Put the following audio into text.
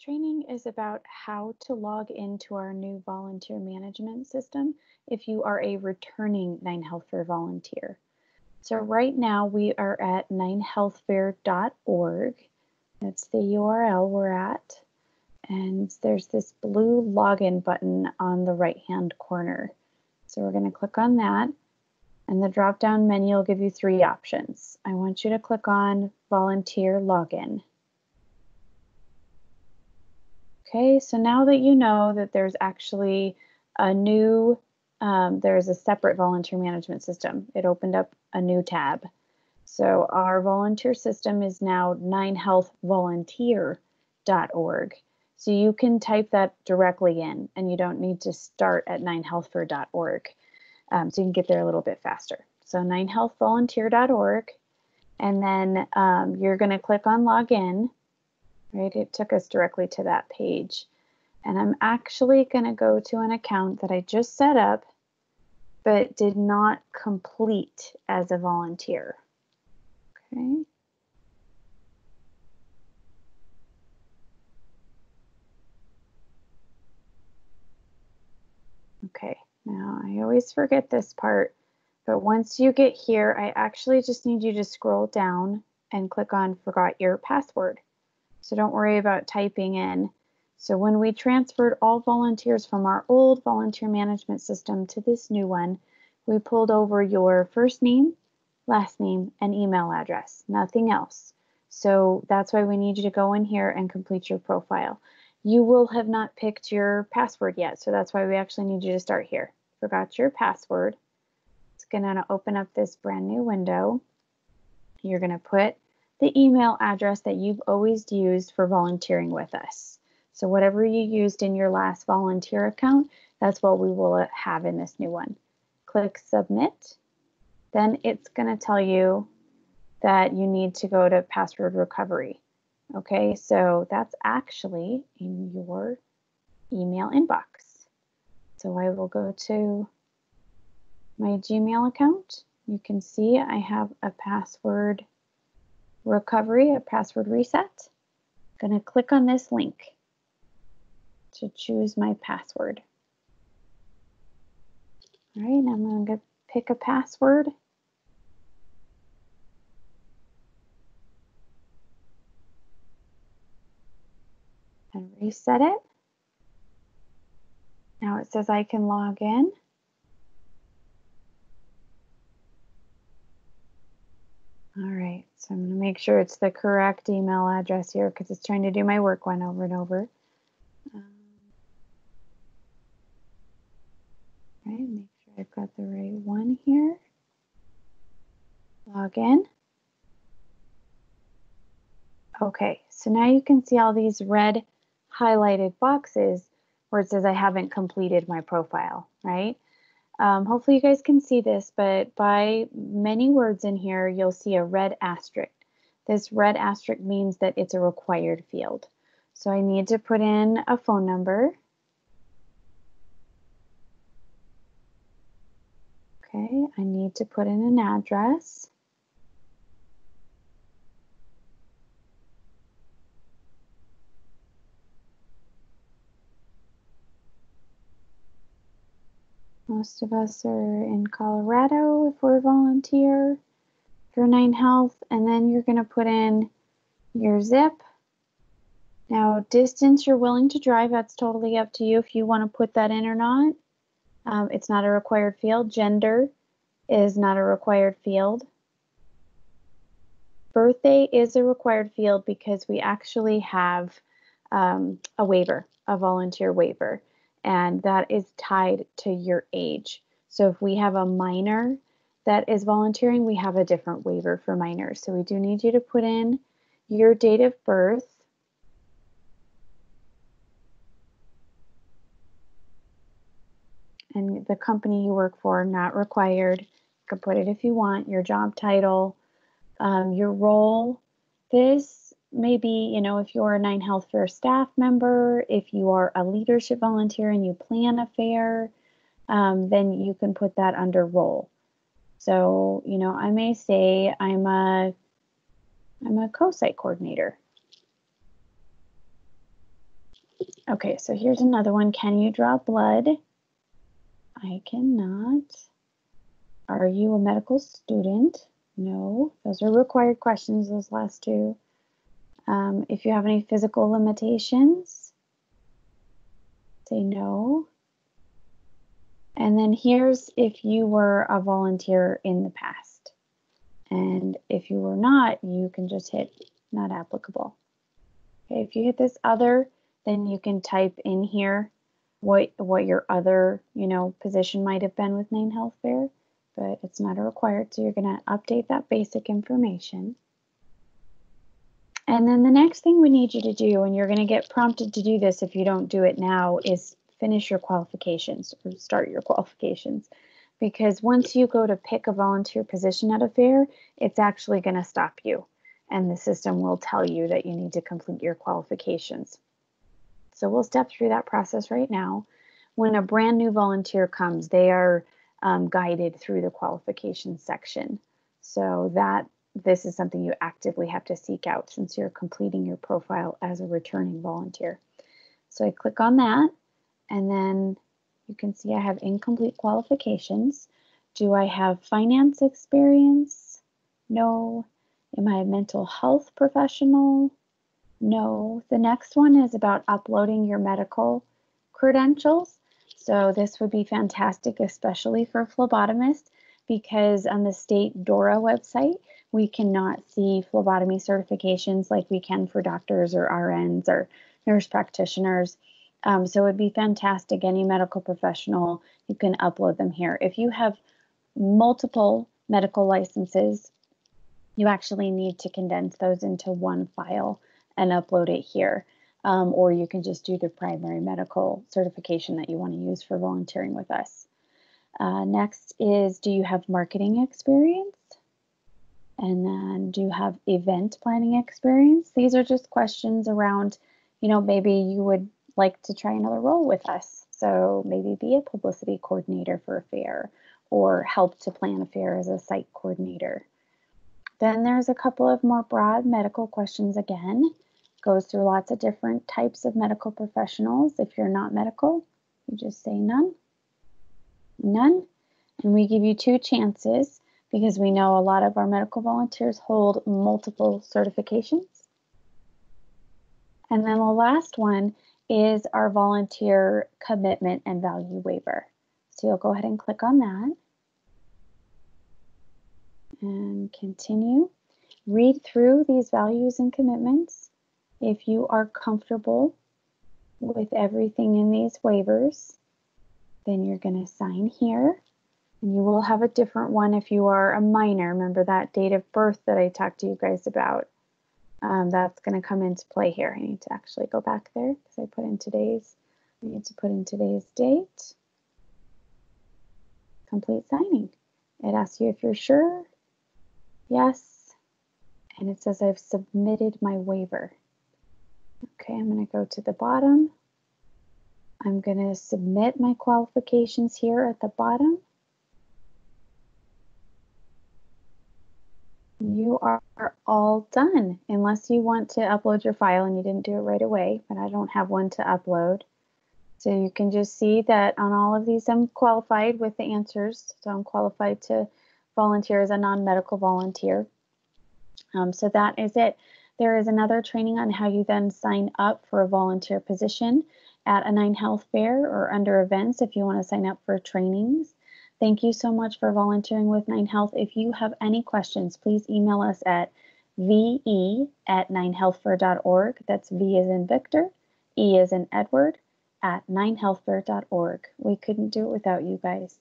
Training is about how to log into our new volunteer management system if you are a returning 9Health Fair volunteer. So right now we are at 9healthfair.org. That's the URL we're at. And there's this blue login button on the right-hand corner. So we're going to click on that. And the drop-down menu will give you three options. I want you to click on Volunteer Login. Okay, so now that you know that there's actually a new, there's a separate volunteer management system. It opened up a new tab. So our volunteer system is now 9healthvolunteer.org. So you can type that directly in and you don't need to start at 9healthfair.org. So you can get there a little bit faster. So 9healthvolunteer.org, and then you're going to click on Login. Right, it took us directly to that page. And I'm actually going to go to an account that I just set up, but did not complete as a volunteer. Okay. Okay, now I always forget this part, but once you get here, I actually just need you to scroll down and click on Forgot Your Password. So don't worry about typing in. So when we transferred all volunteers from our old volunteer management system to this new one, we pulled over your first name, last name, and email address, nothing else. So that's why we need you to go in here and complete your profile. You will have not picked your password yet, so that's why we actually need you to start here. Forgot your password. It's going to open up this brand new window. You're going to put the email address that you've always used for volunteering with us. So whatever you used in your last volunteer account, that's what we will have in this new one. Click Submit. Then it's going to tell you that you need to go to password recovery. Okay, so that's actually in your email inbox. So I will go to my Gmail account. You can see I have a password recovery, a password reset. I'm going to click on this link to choose my password. All right, I'm going to pick a password. And reset it. Now it says I can log in. All right, so I'm going to make sure it's the correct email address here because it's trying to do my work one over and over. All right, make sure I've got the right one here. Log in. Okay, so now you can see all these red highlighted boxes where it says I haven't completed my profile, right? Hopefully you guys can see this, but by many words in here, you'll see a red asterisk. This red asterisk means that it's a required field. So I need to put in a phone number. Okay, I need to put in an address. Most of us are in Colorado if we're a volunteer for 9Health, and then you're going to put in your zip. Now, distance you're willing to drive, that's totally up to you if you want to put that in or not. It's not a required field. Gender is not a required field. Birthday is a required field because we actually have a waiver, a volunteer waiver, and that is tied to your age. So if we have a minor that is volunteering, we have a different waiver for minors. So we do need you to put in your date of birth. And the company you work for, not required. You can put it if you want, your job title, your role. This may be, you know, if you're a 9Health Fair staff member, if you are a leadership volunteer and you plan a fair, then you can put that under role. So, you know, I may say I'm a co-site coordinator. Okay, so here's another one. Can you draw blood? I cannot. Are you a medical student? No. Those are required questions, those last two. If you have any physical limitations, say no. And then here's if you were a volunteer in the past. And if you were not, you can just hit not applicable. Okay, if you hit this other, then you can type in here what your other, position might have been with 9 Health Fair, but it's not a required, so you're going to update that basic information. And then the next thing we need you to do, and you're going to get prompted to do this if you don't do it now, is finish your qualifications or start your qualifications. Because once you go to pick a volunteer position at a fair, it's actually going to stop you. And the system will tell you that you need to complete your qualifications. So we'll step through that process right now. When a brand new volunteer comes, they are guided through the qualifications section. So this is something you actively have to seek out since you're completing your profile as a returning volunteer. So I click on that, and then you can see I have incomplete qualifications. Do I have finance experience? No. Am I a mental health professional? No. The next one is about uploading your medical credentials. So this would be fantastic, especially for phlebotomists, because on the state DORA website, we cannot see phlebotomy certifications like we can for doctors or RNs or nurse practitioners. So it would be fantastic. Any medical professional, you can upload them here. If you have multiple medical licenses, you actually need to condense those into one file and upload it here. Or you can just do the primary medical certification that you want to use for volunteering with us. Next is, do you have marketing experience? And then, do you have event planning experience? These are just questions around, maybe you would like to try another role with us. So maybe be a publicity coordinator for a fair or help to plan a fair as a site coordinator. Then there's a couple of more broad medical questions again. Goes through lots of different types of medical professionals. If you're not medical, you just say none. None. And we give you 2 chances because we know a lot of our medical volunteers hold multiple certifications. And then the last one is our volunteer commitment and value waiver. So you'll go ahead and click on that and continue. Read through these values and commitments. If you are comfortable with everything in these waivers, then you're going to sign here. And you will have a different one if you are a minor. Remember that date of birth that I talked to you guys about? That's going to come into play here. I need to actually go back there because I need to put in today's date. Complete signing. It asks you if you're sure. Yes. And it says I've submitted my waiver. Okay, I'm going to go to the bottom. I'm going to submit my qualifications here at the bottom. You are all done, unless you want to upload your file and you didn't do it right away, but I don't have one to upload. So you can just see that on all of these, I'm qualified with the answers. So I'm qualified to volunteer as a non-medical volunteer. So that is it. There is another training on how you then sign up for a volunteer position at a 9 Health Fair or under events if you want to sign up for trainings. Thank you so much for volunteering with 9 Health. If you have any questions, please email us at ve@9healthfair.org. That's V as in Victor, E as in Edward, at 9healthfair.org. We couldn't do it without you guys.